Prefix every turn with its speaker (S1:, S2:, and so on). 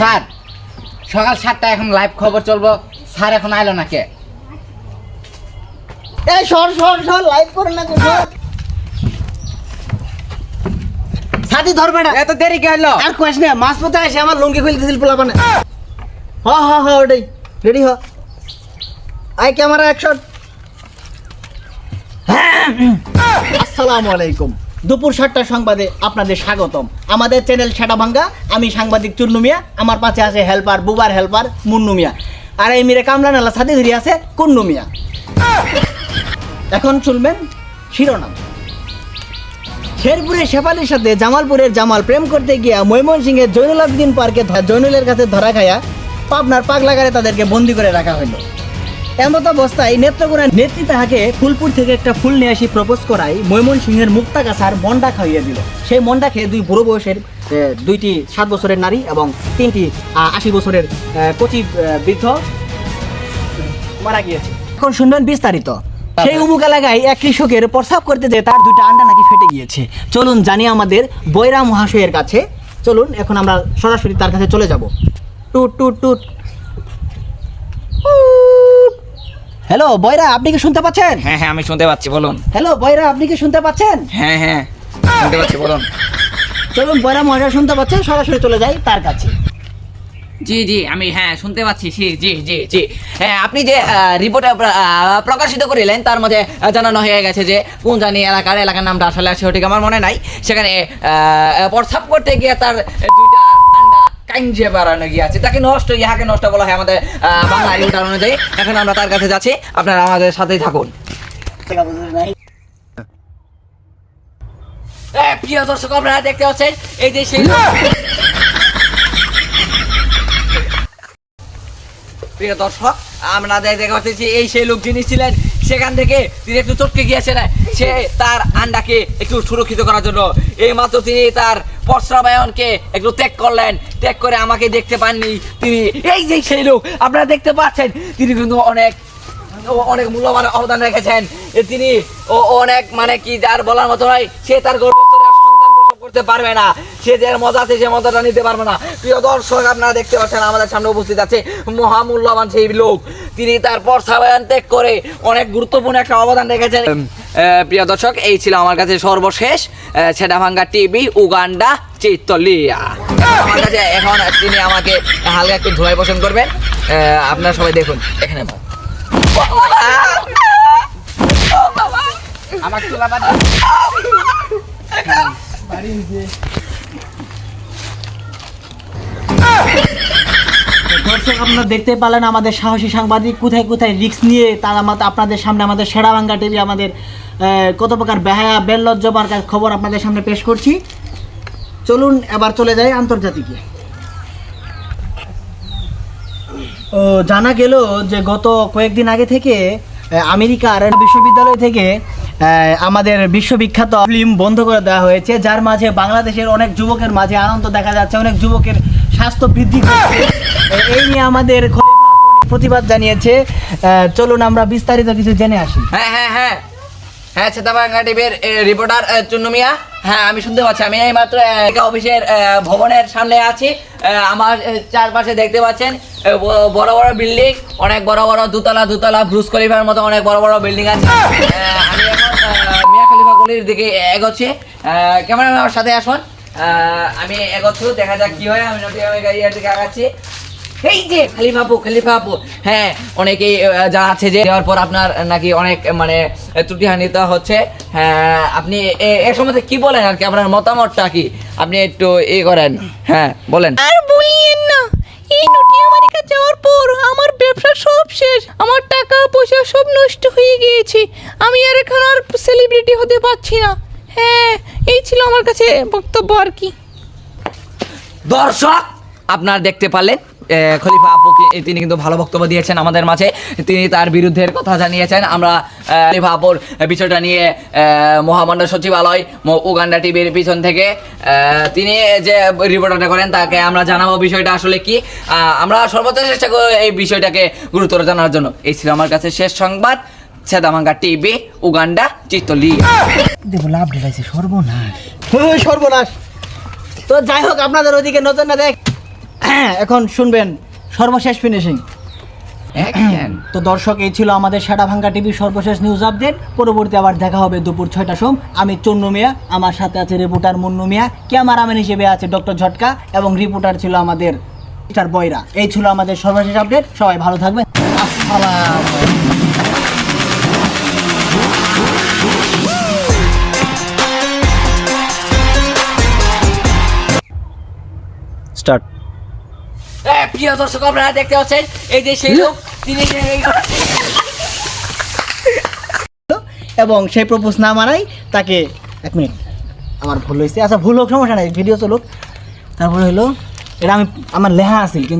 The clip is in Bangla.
S1: স্যার সকাল 7টায় এখন লাইভ খবর চলবো, স্যার এখন আইলো না কে?
S2: এই সর লাইভ করে না সাথী ধরবে না।
S1: এত দেরি কে হলো?
S2: আর কোয়েস না, মাছ পথে আসে আমার লুঙ্গি খুলে দিছিল পোলা পানে। ওটাই রেডি হ। I camera action. আসসালামু আলাইকুম। দুপুর 7টার সংবাদে আপনাদের স্বাগতম। আমাদের চ্যানেল সেটা ভাঙ্গা। আমি সাংবাদিক চুন্নু মিয়া, আমার পাশে আছে হেল্পার বুবার হেল্পার মুন্নু মিয়া, আর এই মিরে কামলা নালা সাথে ধরে আছে কুন্নু মিয়া। এখন শুনবেন শিরোনাম। শেরপুরের শেফালির সাথে জামালপুরের জামাল প্রেম করতে গিয়া ময়মনসিংহের জৈনুল আবদিন পার্কে জৈনুলের কাছে ধরা খায়া পাবনার পাগলাগারে তাদেরকে বন্দি করে রাখা হলো। এমত অবস্থায় নেত্রকোনার নেত্রী তাহাকে ফুলপুর থেকে একটা ফুল নিয়ে আসি প্রপোজ করায় ময়মনসিংহের মুক্তাগাছার মন্ডা খাইয়ে দিল। সেই মন্ডা খেয়ে দুই বুড়ো বয়সের 2টি 7 বছরের নারী এবং 3টি 80 বছরের কচি বৃদ্ধ মারা গিয়েছে। এখন শুনবেন বিস্তারিত। সেই উমুক এলাকায় এক কৃষকের প্রস্রাব করতে যেয়ে তার 2টা আন্ডা নাকি ফেটে গিয়েছে। চলুন জানি আমাদের বৈরা মহাশয়ের কাছে। চলুন এখন আমরা সরাসরি তার কাছে চলে যাব। টুট টুট টুট। হ্যালো বয়রা, আপনি কি শুনতে পাচ্ছেন?
S1: হ্যাঁ হ্যাঁ আমি শুনতে পাচ্ছি, বলুন।
S2: হ্যালো বয়রা, আপনি কি শুনতে পাচ্ছেন?
S1: হ্যাঁ হ্যাঁ শুনতে পাচ্ছি, বলুন।
S2: চলুন বয়রা মহাশয় শুনতে পাচ্ছেন, সরাসরি চলে যাই তার কাছে।
S1: জি জি আমি শুনতে পাচ্ছি। জি জি জি হ্যাঁ, আপনি যে রিপোর্টে প্রকাশিত করিলেন তার মধ্যে জানানো হয়ে গেছে যে কোন জানি এলাকার নামটা আসলে সঠিক আমার মনে নাই। সেখানে প্রস্রাব করতে গিয়ে তার 2টা আন্ডা কাইঞ্জে বাড়ানো গিয়েছে। তাকে ইহাকে নষ্ট বলা হয় আমাদের বাংলা রিপোর্টার অনুযায়ী। এখন আমরা তার কাছে যাচ্ছি, আপনারা আমাদের সাথেই থাকুন। প্রিয় দর্শক, আপনারা দেখতে পাচ্ছেন এই যে সেই প্রিয় দর্শক, আমরা দেখতে পাচ্ছি এই সেই লোক যিনি ছিলেন সেখান থেকে তিনি একটু চটকে গিয়েছেন। সে তার আন্ডাকে একটু সুরক্ষিত করার জন্য এই মাত্র তিনি তার প্রস্রাবায়নকে একটু ত্যাগ করলেন। ত্যাগ করে আমাকে দেখতে পাননি তিনি। এই যে সেই লোক আপনারা দেখতে পাচ্ছেন, তিনি কিন্তু অনেক মূল্যবান অবদান রেখেছেন। তিনি অনেক মানে কি যার বলার মতো নয়। সে তার গর্ভস্থলে সন্তান প্রসব করতে পারবে না, সে যে মজা আছে সে মজাটা নিতে পারবে না। প্রিয় দর্শক, আপনারা দেখতে পাচ্ছেন আমাদের সামনে উপস্থিত আছে মহামূল্যবান সেই লোক। তিনি তার প্রস্রাবায়ন ত্যাগ করে অনেক গুরুত্বপূর্ণ একটা অবদান রেখেছেন। প্রিয় দর্শক, এই ছিল আমার কাছে সর্বশেষ ছেঁড়াভাঙ্গা টিভি উগান্ডা চিত্তলিয়া। আমার কাছে এখন তিনি আমাকে হালকা একটু ধোয়াই পোষণ করবেন। আপনারা সবাই দেখুন এখানে আমার চুলা বাদ
S2: দর্শক, আপনারা দেখতে পেলেন আমাদের সাহসী সাংবাদিক কোথায় কোথায় রিস্ক নিয়ে তারা আপনাদের সামনে আমাদের ছেঁড়াভাঙ্গা টিভি আমাদের কত প্রকার বেহায়া বেলজ্জবার খবর আপনাদের সামনে পেশ করছি। চলুন এবার চলে যাই আন্তর্জাতিকে। জানা গেল যে গত কয়েকদিন আগে থেকে আমেরিকার বিশ্ববিদ্যালয় থেকে আমাদের বিশ্ববিখ্যাত ফিল্ম বন্ধ করে দেওয়া হয়েছে, যার মাঝে বাংলাদেশের অনেক যুবকের মাঝে আনন্দ দেখা যাচ্ছে, অনেক যুবকের স্বাস্থ্য বৃদ্ধি করছে। এই নিয়ে আমাদের প্রতিবাদ জানিয়েছে। চলুন আমরা বিস্তারিত কিছু জেনে আসি।
S1: হ্যাঁ ছেঁড়াভাঙ্গা টিভির রিপোর্টার চুন্নু মিয়া। হ্যাঁ আমি শুনতে পাচ্ছি। আমি এই মাত্র অফিসের ভবনের সামনে আছি। আমার চারপাশে দেখতে পাচ্ছেন বড় বড় বিল্ডিং, অনেক বড় বড় দুতলা ব্রুজ খলিফার মতো অনেক বড় বড় বিল্ডিং আছে। আমি এখন মিয়া খলিফা গলির দিকে এগোচ্ছি। ক্যামেরাম্যান আমার সাথে আসুন। আমি এগোচ্ছি, দেখা যাক কি হয়। আমি গাড়ির দিকে আগাচ্ছি। এই যে খলিফা আপু, হ্যাঁ অনেকেই যা আছে যে দেওয়ার পর আপনার নাকি অনেক মানে ত্রুটিহানিত হচ্ছে। হ্যাঁ আপনি এর সম্বন্ধে কি বলেন আর কি, আপনার মতামতটা কি আপনি একটু করেন। হ্যাঁ বলেন।
S3: আর বলিয়েন না, এই নোটি আমেরিকা যাওয়ার পর আমার ব্যবসা সব শেষ, আমার টাকা পয়সা সব নষ্ট হয়ে গিয়েছে। আমি আর এখন আর সেলিব্রিটি হতে পারছি না। হ্যাঁ এই ছিল আমার কাছে বক্তব্য আর কি।
S1: দর্শক, আপনারা দেখতে পারলেন খলিফা আপুকে, তিনি কিন্তু ভালো বক্তব্য দিয়েছেন আমাদের মাঝে। তিনি তার বিরুদ্ধের কথা জানিয়েছেন। আমরা খলিফা আপুর বিষয়টা নিয়ে মহামণ্ডল সচিবালয় উগান্ডা টিভির পিছন থেকে তিনি যে রিপোর্টটা করেন তাকে আমরা জানাবো বিষয়টা আসলে কি। আমরা সর্বোচ্চ চেষ্টা করব এই বিষয়টাকে গুরুত্ব জানার জন্য। এই ছিল আমার কাছে শেষ সংবাদ। ছেঁড়াভাঙ্গা টিভি উগান্ডা চিত্তলিয়া।
S2: দেখো লাভ ঢেলাইছে, সর্বনাশ। তো যাই হোক, আপনাদের ওইদিকে নজর না দেখ। এখন শুনবেন সর্বশেষ ফিনিশিং।
S1: Action!
S2: তো দর্শক, এই ছিল আমাদের সাটাভাঙ্গা টিভির সর্বশেষ নিউজ আপডেট। পরবর্তী আবার দেখা হবে দুপুর 6টার সময়। আমি চন্নু মিয়া, আমার সাথে আছে রিপোর্টার মুন্নু মিয়া, ক্যামেরাম্যান হিসেবে আছে ডক্টর ঝটকা এবং রিপোর্টার ছিল আমাদের মিস্টার বয়রা। এই ছিল আমাদের সর্বশেষ আপডেট। সবাই ভালো থাকবেন। আসসালাম। স্টার্ট।
S1: প্রিয় দর্শক, আপনারা দেখতে পাচ্ছেন এই যে সেই লোক, তিনি
S2: এবং সেই প্রপোজ না মানাই তাকে, এক মিনিট, আমার ভুল হয়েছে, আচ্ছা ভুল হোক সমস্যা নাই, ভিডিও চলুক। তারপরে হলো এটা আমার লেখা আছে কিন্তু